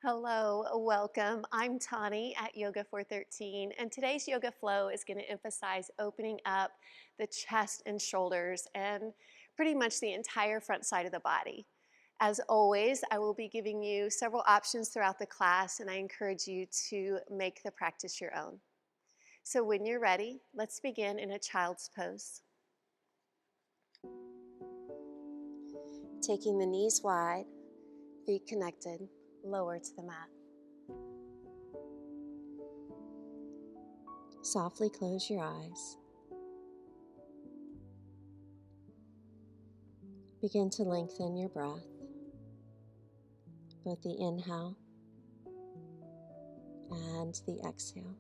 Hello, welcome. I'm Tauni at Yoga 413, and today's yoga flow is going to emphasize opening up the chest and shoulders and pretty much the entire front side of the body. As always, I will be giving you several options throughout the class, and I encourage you to make the practice your own. So when you're ready, let's begin in a child's pose. Taking the knees wide, feet connected, lower to the mat. Softly close your eyes. Begin to lengthen your breath, both the inhale and the exhale.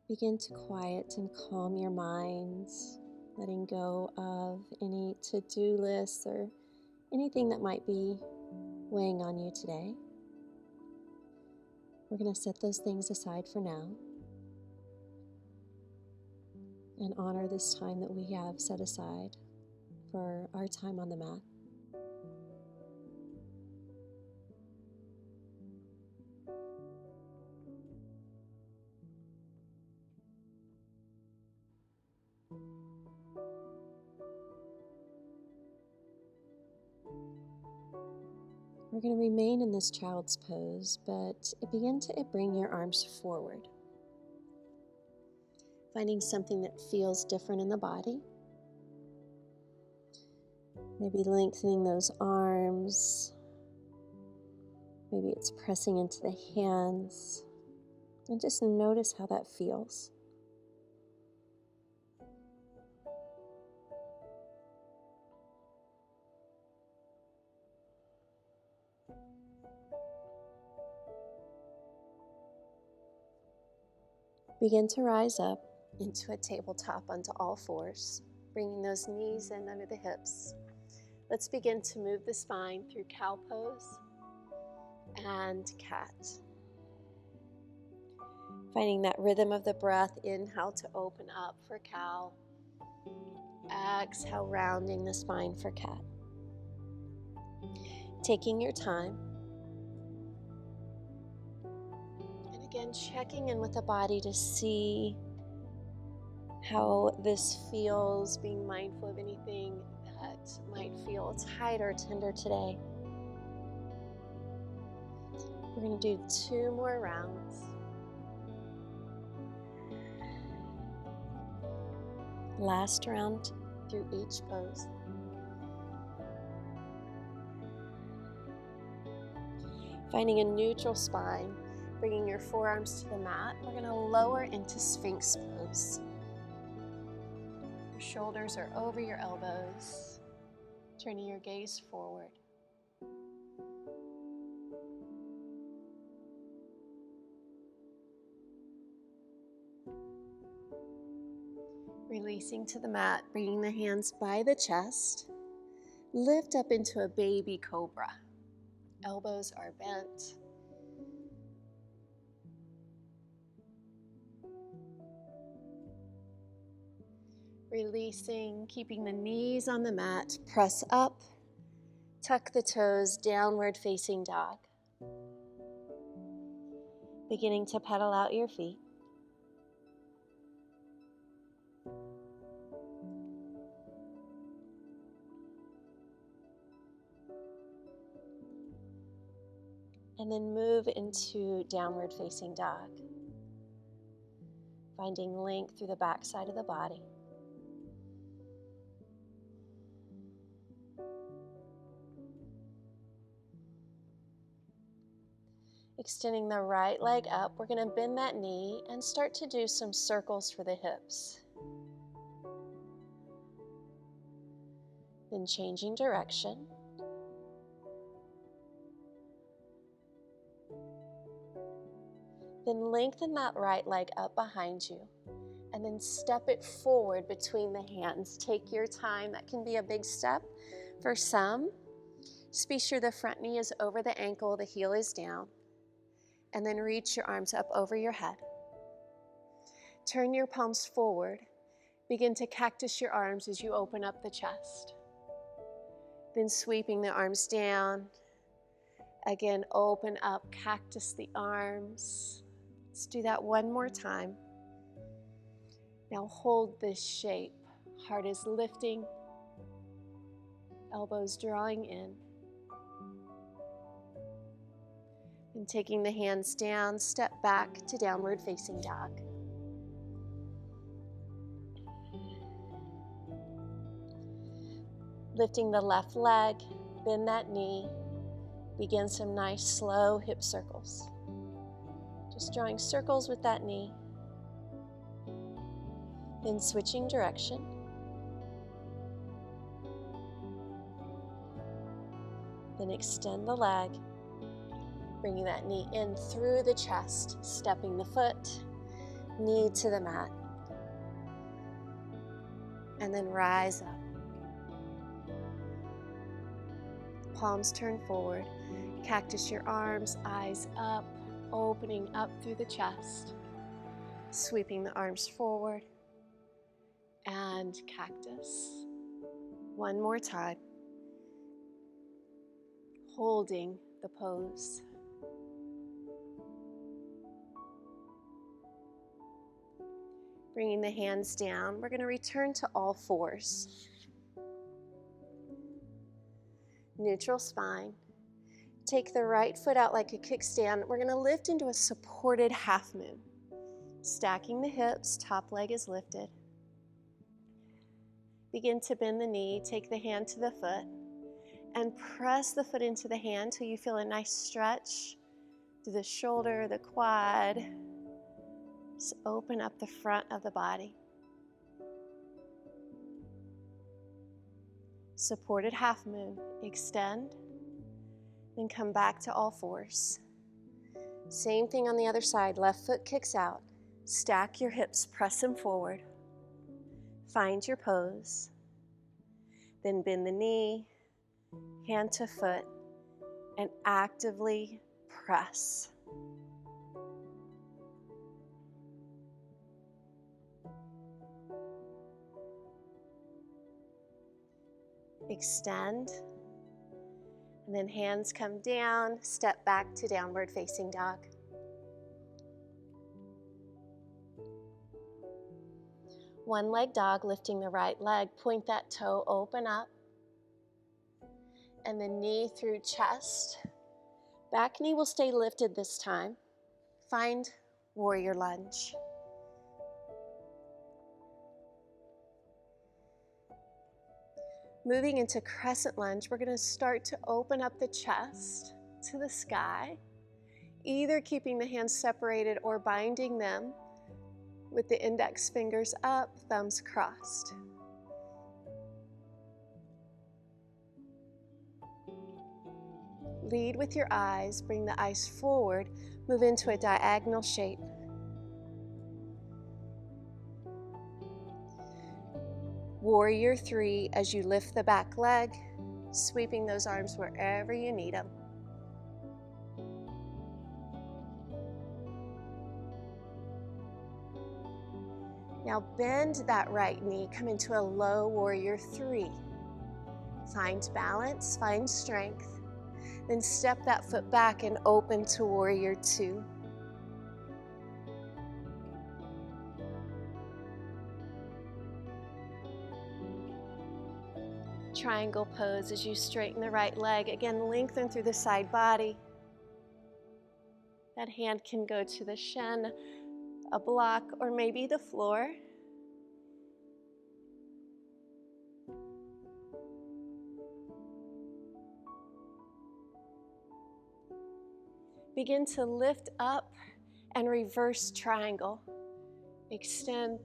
Begin to quiet and calm your minds, letting go of any to-do lists or anything that might be weighing on you today. We're going to set those things aside for now and honor this time that we have set aside for our time on the mat. We're going to remain in this child's pose, but begin to bring your arms forward. Finding something that feels different in the body. Maybe lengthening those arms. Maybe it's pressing into the hands. And just notice how that feels. Begin to rise up into a tabletop onto all fours, bringing those knees in under the hips. Let's begin to move the spine through cow pose and cat. Finding that rhythm of the breath, inhale to open up for cow, exhale, rounding the spine for cat. Taking your time. Again, checking in with the body to see how this feels, being mindful of anything that might feel tight or tender today. We're going to do 2 more rounds. Last round through each pose. Finding a neutral spine. Bringing your forearms to the mat, we're going to lower into Sphinx pose. Your shoulders are over your elbows, turning your gaze forward. Releasing to the mat, bringing the hands by the chest, lift up into a baby cobra. Elbows are bent. Releasing, keeping the knees on the mat, press up, tuck the toes, downward facing dog. Beginning to pedal out your feet. And then move into downward facing dog. Finding length through the back side of the body. Extending the right leg up, we're going to bend that knee and start to do some circles for the hips. Then changing direction. Then lengthen that right leg up behind you and then step it forward between the hands. Take your time. That can be a big step for some. Just be sure the front knee is over the ankle, the heel is down. And then reach your arms up over your head. Turn your palms forward. Begin to cactus your arms as you open up the chest. Then sweeping the arms down. Again, open up, cactus the arms. Let's do that one more time. Now hold this shape. Heart is lifting, elbows drawing in. And taking the hands down, step back to downward facing dog. Lifting the left leg, bend that knee. Begin some nice slow hip circles. Just drawing circles with that knee. Then switching direction. Then extend the leg. Bringing that knee in through the chest, stepping the foot, knee to the mat. And then rise up. Palms turn forward. Cactus your arms, eyes up, opening up through the chest. Sweeping the arms forward. And cactus. One more time. Holding the pose. Bringing the hands down. We're going to return to all fours. Neutral spine. Take the right foot out like a kickstand. We're going to lift into a supported half moon. Stacking the hips, top leg is lifted. Begin to bend the knee, take the hand to the foot, and press the foot into the hand till you feel a nice stretch through the shoulder, the quad. Just open up the front of the body. Supported half moon, extend, then come back to all fours. Same thing on the other side, left foot kicks out. Stack your hips, press them forward. Find your pose. Then bend the knee, hand to foot, and actively press. Extend, and then hands come down, step back to downward facing dog. One leg dog, lifting the right leg, point that toe, open up, and the knee through chest. Back knee will stay lifted this time. Find warrior lunge. Moving into crescent lunge, we're going to start to open up the chest to the sky, either keeping the hands separated or binding them with the index fingers up, thumbs crossed. Lead with your eyes, bring the eyes forward, move into a diagonal shape. Warrior 3 as you lift the back leg, sweeping those arms wherever you need them. Now bend that right knee, come into a low warrior 3. Find balance, find strength. Then step that foot back and open to warrior 2. Triangle pose as you straighten the right leg. Again, lengthen through the side body. That hand can go to the shin, a block, or maybe the floor. Begin to lift up and reverse triangle. Extend.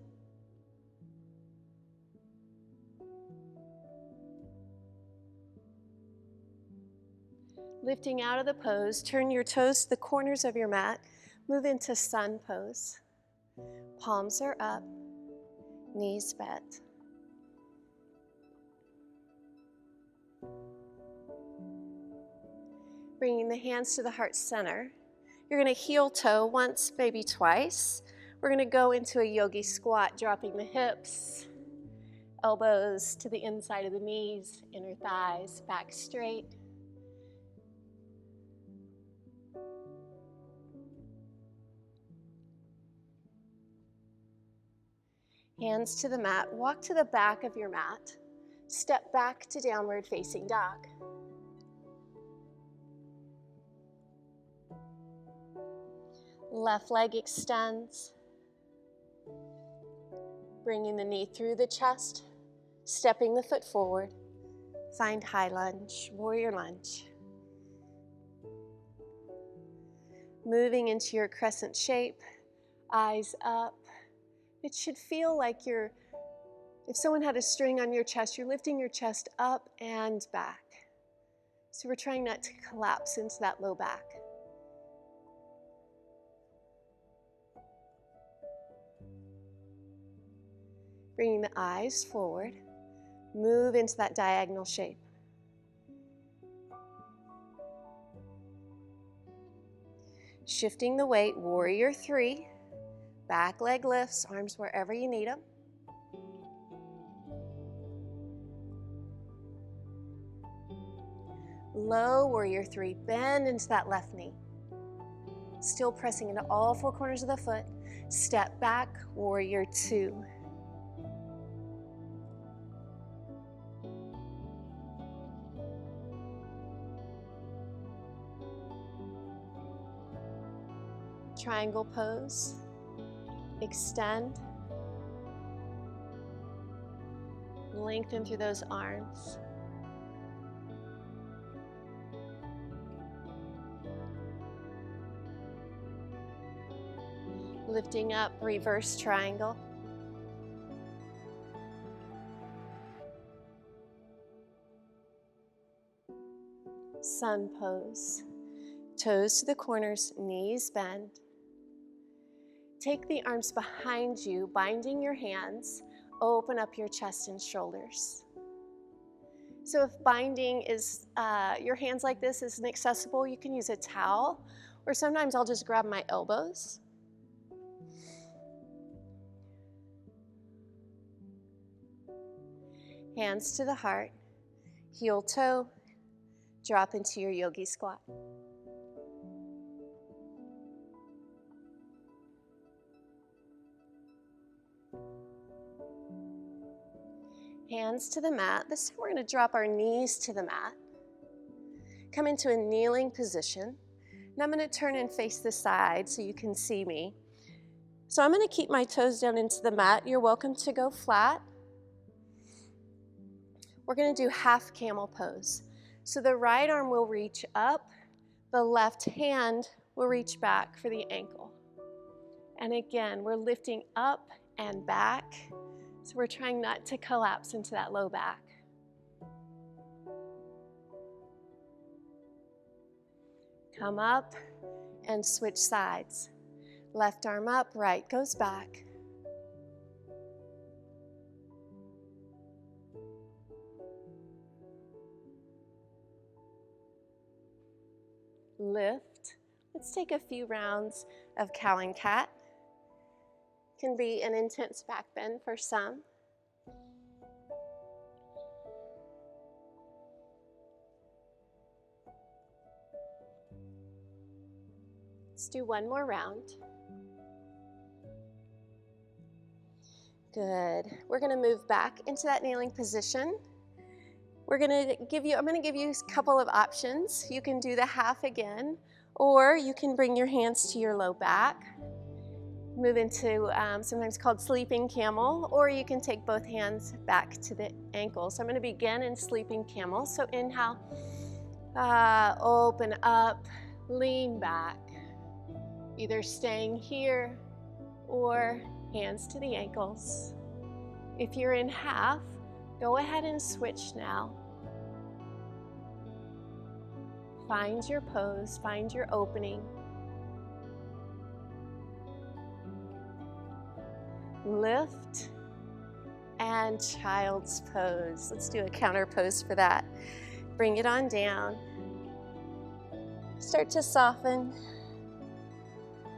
Lifting out of the pose, turn your toes to the corners of your mat. Move into sun pose. Palms are up, knees bent. Bringing the hands to the heart center. You're going to heel toe once, maybe twice. We're going to go into a yogi squat, dropping the hips, Elbows to the inside of the knees, inner thighs, back straight. Hands to the mat. Walk to the back of your mat. Step back to downward facing dog. Left leg extends. Bringing the knee through the chest, stepping the foot forward. Find high lunge, warrior lunge. Moving into your crescent shape, eyes up. It should feel like if someone had a string on your chest, you're lifting your chest up and back. So we're trying not to collapse into that low back. Bringing the eyes forward, move into that diagonal shape. Shifting the weight, warrior 3. Back leg lifts, arms wherever you need them. Low, warrior 3, bend into that left knee. Still pressing into all 4 corners of the foot. Step back, warrior 2. Triangle pose. Extend. Lengthen through those arms. Lifting up, reverse triangle. Sun pose. Toes to the corners, knees bend. Take the arms behind you, binding your hands. Open up your chest and shoulders. So if binding is your hands like this isn't accessible, you can use a towel, or sometimes I'll just grab my elbows. Hands to the heart, heel toe, drop into your yogi squat. Hands to the mat. This time we're going to drop our knees to the mat. Come into a kneeling position. Now I'm going to turn and face the side so you can see me. So I'm going to keep my toes down into the mat. You're welcome to go flat. We're going to do half camel pose. So the right arm will reach up, the left hand will reach back for the ankle. And again, we're lifting up and back. So we're trying not to collapse into that low back. Come up and switch sides. Left arm up, right goes back. Lift. Let's take a few rounds of cow and cat. Can be an intense back bend for some. Let's do one more round. Good. We're going to move back into that kneeling position. I'm going to give you a couple of options. You can do the half again, or you can bring your hands to your low back. Move into sometimes called sleeping camel, or you can take both hands back to the ankles. So I'm going to begin in sleeping camel. So inhale, open up, lean back, either staying here or hands to the ankles. If you're in half, go ahead and switch now. Find your pose, find your opening. Lift and child's pose. Let's do a counter pose for that. Bring it on down. Start to soften.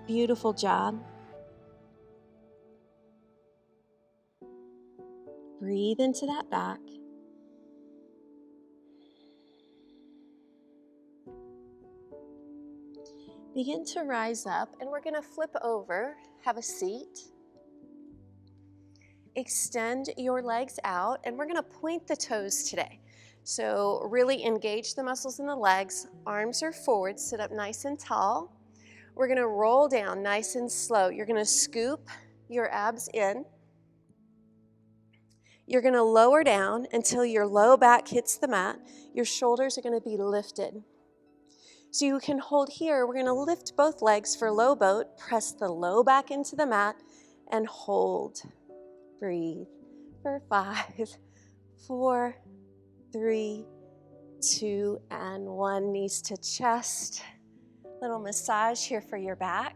Beautiful job. Breathe into that back. Begin to rise up, and we're going to flip over, have a seat. Extend your legs out, and we're going to point the toes today. So really engage the muscles in the legs. Arms are forward, sit up nice and tall. We're going to roll down nice and slow. You're going to scoop your abs in. You're going to lower down until your low back hits the mat. Your shoulders are going to be lifted. So you can hold here. We're going to lift both legs for low boat. Press the low back into the mat and hold. Breathe for 5, 4, 3, 2, and 1. Knees to chest. Little massage here for your back.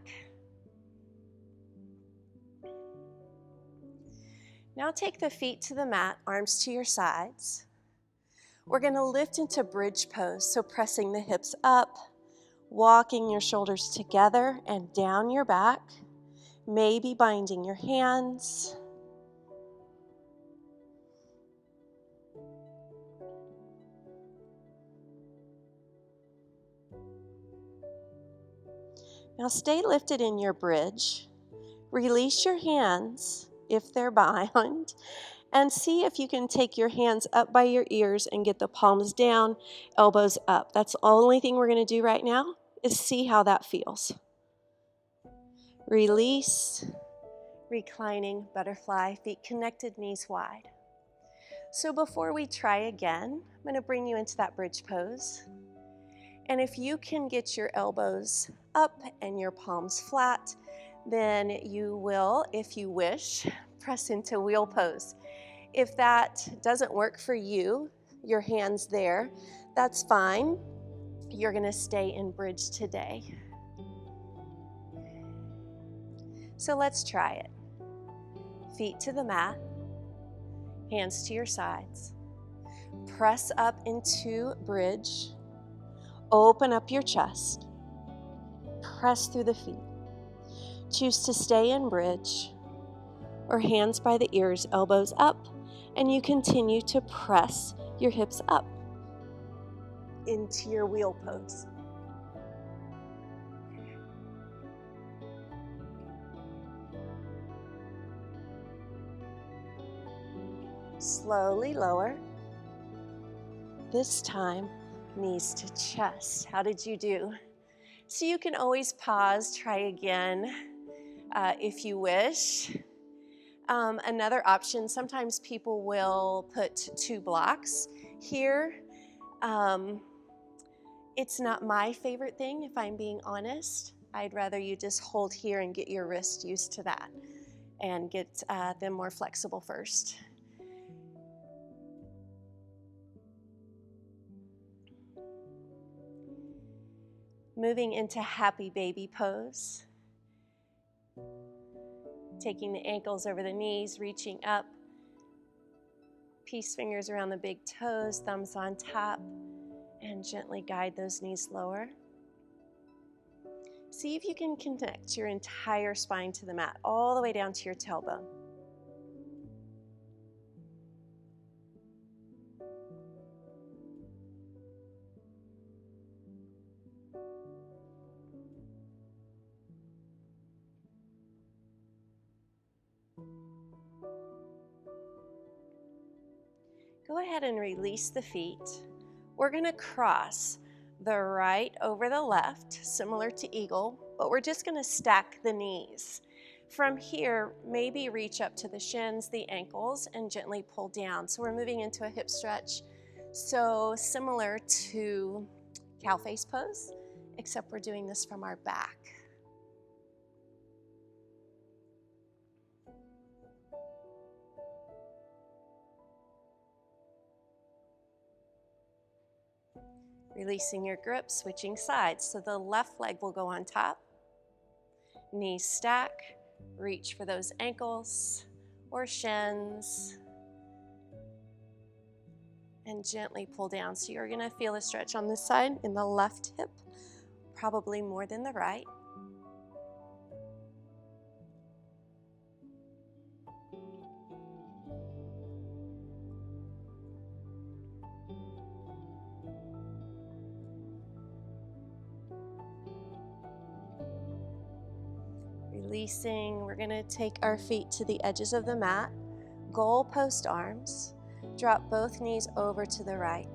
Now take the feet to the mat, arms to your sides. We're going to lift into bridge pose, so pressing the hips up, walking your shoulders together and down your back, maybe binding your hands. Now stay lifted in your bridge. Release your hands if they're bound, and see if you can take your hands up by your ears and get the palms down, elbows up. That's the only thing we're going to do right now, is see how that feels. Release, reclining butterfly, feet connected, knees wide. So before we try again, I'm going to bring you into that bridge pose. And if you can get your elbows up and your palms flat, then you will, if you wish, press into wheel pose. If that doesn't work for you, your hands there, that's fine. You're going to stay in bridge today. So let's try it. Feet to the mat, hands to your sides. Press up into bridge. Open up your chest. Press through the feet. Choose to stay in bridge or hands by the ears, elbows up, and you continue to press your hips up into your wheel pose. Slowly lower. This time, knees to chest. How did you do? So you can always pause, try again if you wish. Another option, sometimes people will put 2 blocks here. It's not my favorite thing, if I'm being honest. I'd rather you just hold here and get your wrist used to that and get them more flexible first. Moving into happy baby pose. Taking the ankles over the knees, reaching up. Peace fingers around the big toes, thumbs on top, and gently guide those knees lower. See if you can connect your entire spine to the mat, all the way down to your tailbone. Go ahead and release the feet. We're going to cross the right over the left, similar to eagle, but we're just going to stack the knees. From here, maybe reach up to the shins, the ankles, and gently pull down. So we're moving into a hip stretch. So similar to cow face pose, except we're doing this from our back. Releasing your grip, switching sides. So the left leg will go on top. Knees stack. Reach for those ankles or shins. And gently pull down. So you're going to feel a stretch on this side in the left hip, probably more than the right. Releasing, we're going to take our feet to the edges of the mat, goal post arms, drop both knees over to the right.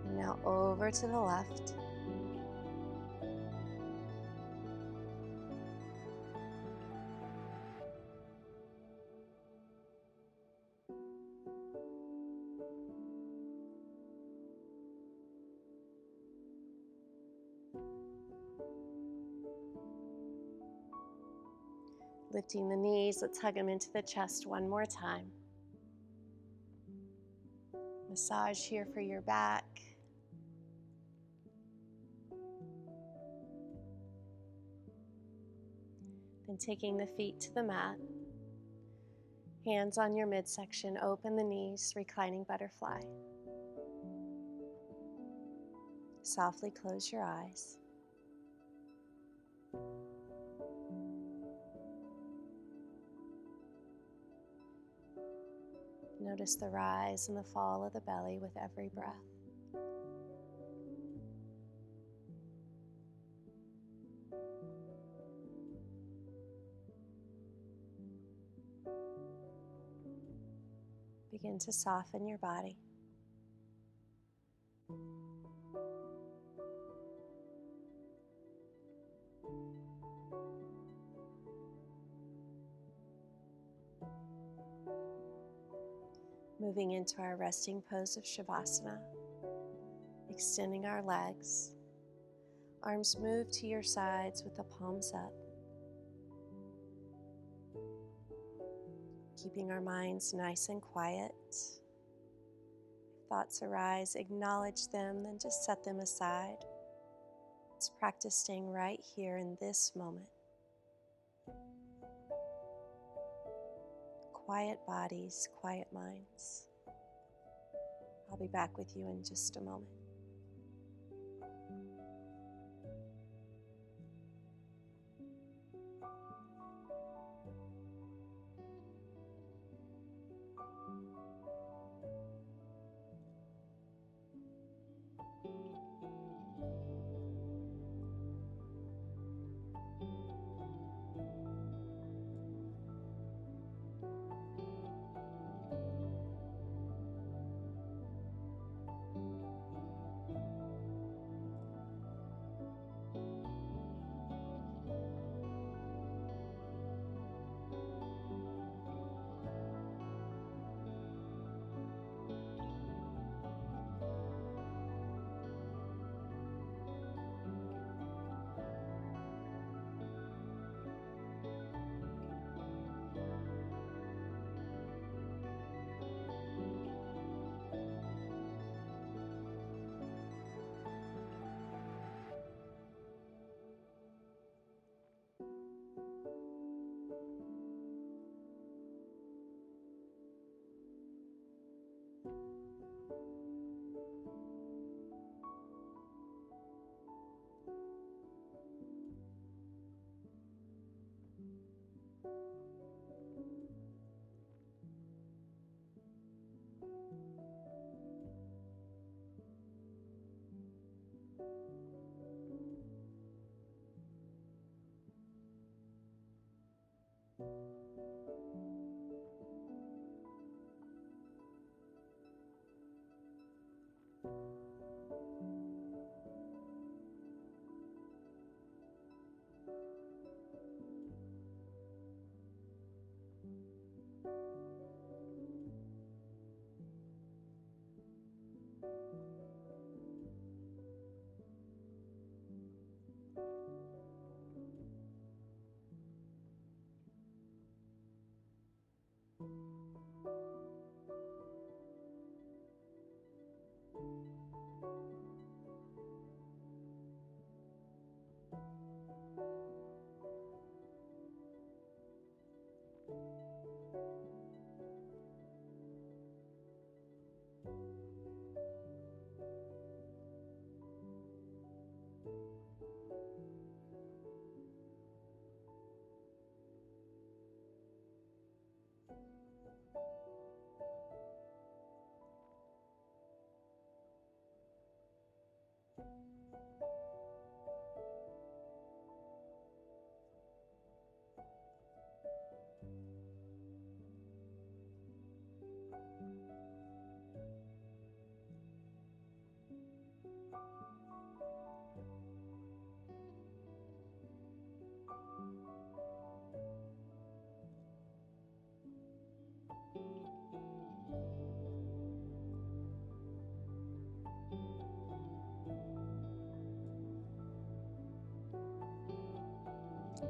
And now over to the left. Lifting the knees, let's hug them into the chest one more time. Massage here for your back. Then taking the feet to the mat, hands on your midsection, open the knees, reclining butterfly. Softly close your eyes. Notice the rise and the fall of the belly with every breath. Begin to soften your body. Moving into our resting pose of Savasana, extending our legs. Arms move to your sides with the palms up. Keeping our minds nice and quiet. If thoughts arise, acknowledge them, then just set them aside. Let's practice staying right here in this moment. Quiet bodies, quiet minds. I'll be back with you in just a moment.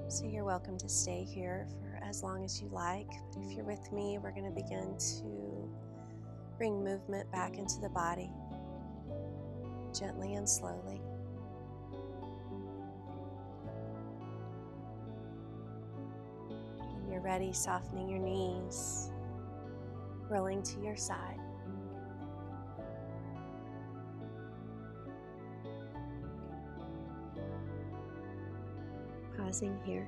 So you're welcome to stay here for as long as you like. But if you're with me, we're going to begin to bring movement back into the body, gently and slowly. When you're ready, softening your knees, rolling to your side. Pausing here.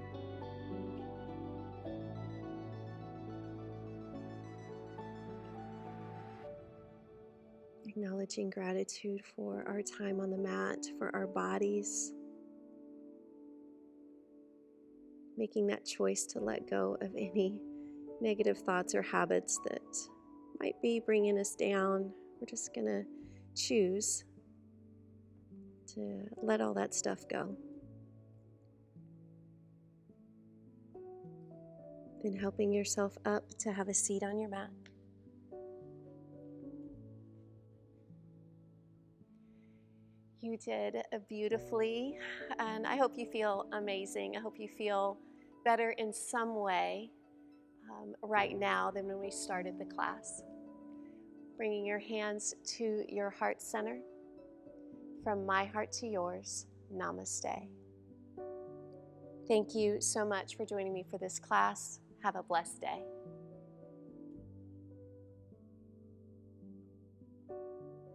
Acknowledging gratitude for our time on the mat, for our bodies. Making that choice to let go of any negative thoughts or habits that might be bringing us down. We're just going to choose to let all that stuff go. Then helping yourself up to have a seat on your mat. You did beautifully, and I hope you feel amazing. I hope you feel better in some way right now than when we started the class. Bringing your hands to your heart center. From my heart to yours, namaste. Thank you so much for joining me for this class. Have a blessed day.